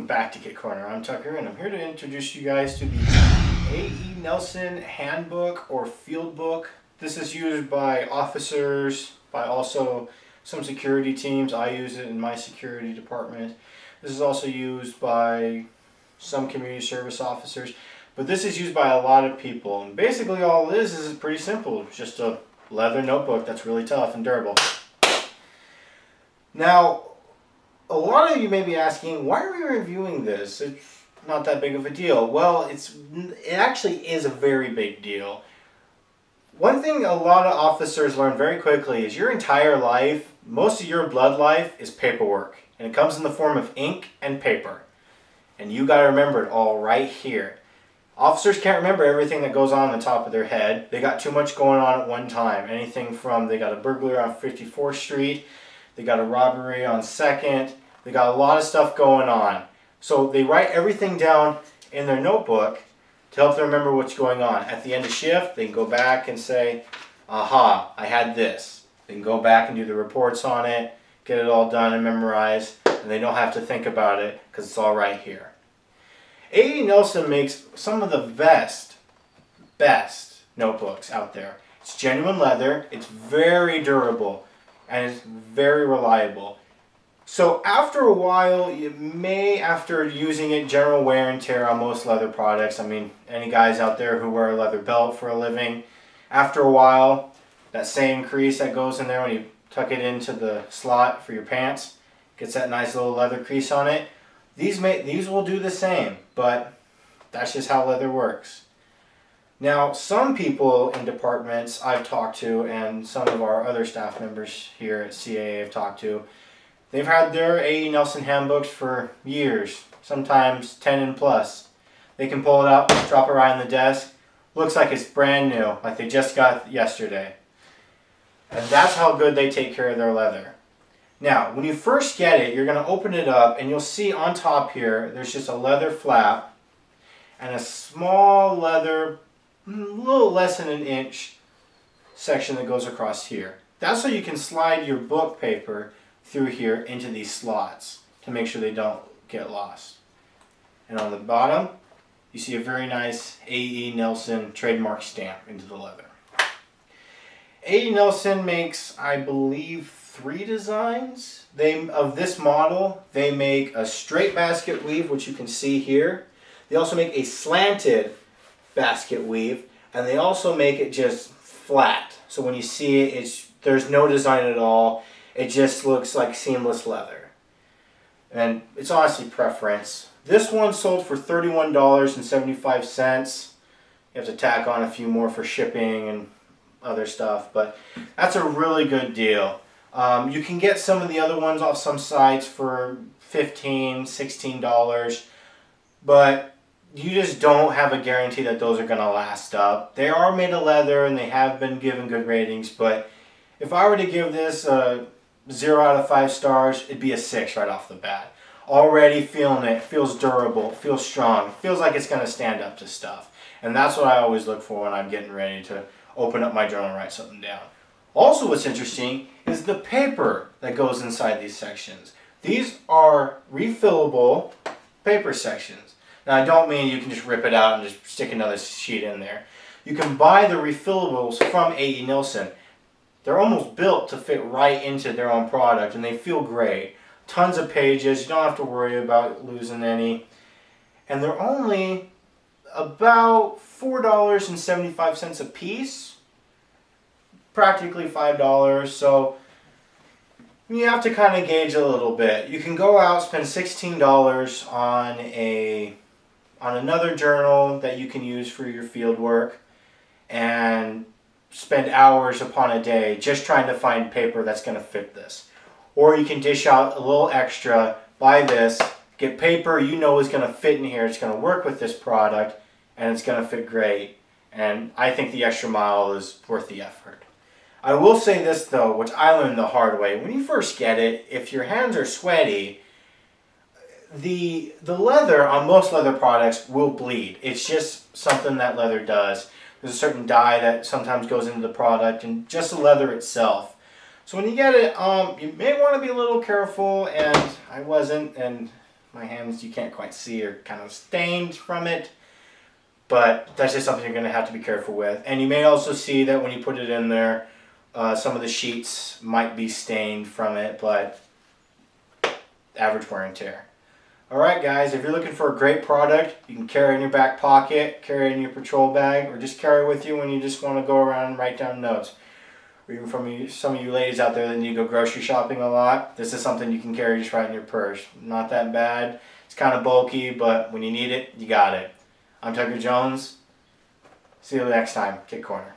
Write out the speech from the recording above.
Welcome back to Kit Corner. I'm Tucker and I'm here to introduce you guys to the A.E. Nelson Handbook or Field Book. This is used by officers, by also some security teams. I use it in my security department. This is also used by some community service officers, but this is used by a lot of people. And basically all it is pretty simple. It's just a leather notebook that's really tough and durable. Now, a lot of you may be asking, why are we reviewing this? It's not that big of a deal. Well, it actually is a very big deal. One thing a lot of officers learn very quickly is your entire life, most of your blood life is paperwork. And it comes in the form of ink and paper. And you got to remember it all right here. Officers can't remember everything that goes on the top of their head. They got too much going on at one time. Anything from they got a burglary on 54th Street, they got a robbery on 2nd, they got a lot of stuff going on. So they write everything down in their notebook to help them remember what's going on. At the end of shift, they can go back and say, aha, I had this. They can go back and do the reports on it, get it all done and memorized, and they don't have to think about it because it's all right here. A.E. Nelson makes some of the best notebooks out there. It's genuine leather, it's very durable, and it's very reliable. So after a while, you may, after using it, general wear and tear on most leather products, I mean, any guys out there who wear a leather belt for a living, after a while, that same crease that goes in there when you tuck it into the slot for your pants, gets that nice little leather crease on it. These will do the same, but that's just how leather works. Now, some people in departments I've talked to, and some of our other staff members here at CAA I've talked to, they've had their A.E. Nelson handbooks for years, sometimes 10 and plus. They can pull it up, drop it right on the desk. Looks like it's brand new, like they just got it yesterday. And that's how good they take care of their leather. Now, when you first get it, you're going to open it up and you'll see on top here, there's just a leather flap and a small leather, a little less than an inch section that goes across here. That's so you can slide your book paper through here into these slots to make sure they don't get lost. And on the bottom, you see a very nice A.E. Nelson trademark stamp into the leather. A.E. Nelson makes, I believe, 3 designs of this model. They make a straight basket weave, which you can see here. They also make a slanted basket weave, and they also make it just flat. So when you see it, there's no design at all. It just looks like seamless leather. And it's honestly preference. This one sold for $31.75. You have to tack on a few more for shipping and other stuff, but that's a really good deal. You can get some of the other ones off some sites for $15, $16, but you just don't have a guarantee that those are going to last up. They are made of leather and they have been given good ratings, but if I were to give this a 0 out of 5 stars, it'd be a 6 right off the bat. Already feeling it, feels durable, feels strong, feels like it's going to stand up to stuff. And that's what I always look for when I'm getting ready to open up my journal and write something down. Also what's interesting is the paper that goes inside these sections. These are refillable paper sections. Now I don't mean you can just rip it out and just stick another sheet in there. You can buy the refillables from A.E. Nelson. They're almost built to fit right into their own product and they feel great. Tons of pages, you don't have to worry about losing any. And they're only about $4.75 a piece. Practically $5, so you have to kind of gauge a little bit. You can go out, spend $16 on another journal that you can use for your field work and spend hours upon a day just trying to find paper that's going to fit this. Or you can dish out a little extra, buy this, get paper you know is going to fit in here, it's going to work with this product, and it's going to fit great. And I think the extra mile is worth the effort. I will say this though, which I learned the hard way. When you first get it, if your hands are sweaty, the leather on most leather products will bleed. It's just something that leather does. There's a certain dye that sometimes goes into the product and just the leather itself. So when you get it, you may want to be a little careful, and I wasn't, and My hands, you can't quite see, are kind of stained from it. But that's just something you're going to have to be careful with. And you may also see that when you put it in there, some of the sheets might be stained from it, but average wear and tear. Alright guys, if you're looking for a great product, you can carry it in your back pocket, carry it in your patrol bag, or just carry it with you when you just want to go around and write down notes. Or even from some of you ladies out there that need to go grocery shopping a lot, this is something you can carry just right in your purse. Not that bad. It's kind of bulky, but when you need it, you got it. I'm Tucker Jones. See you next time. Kit Corner.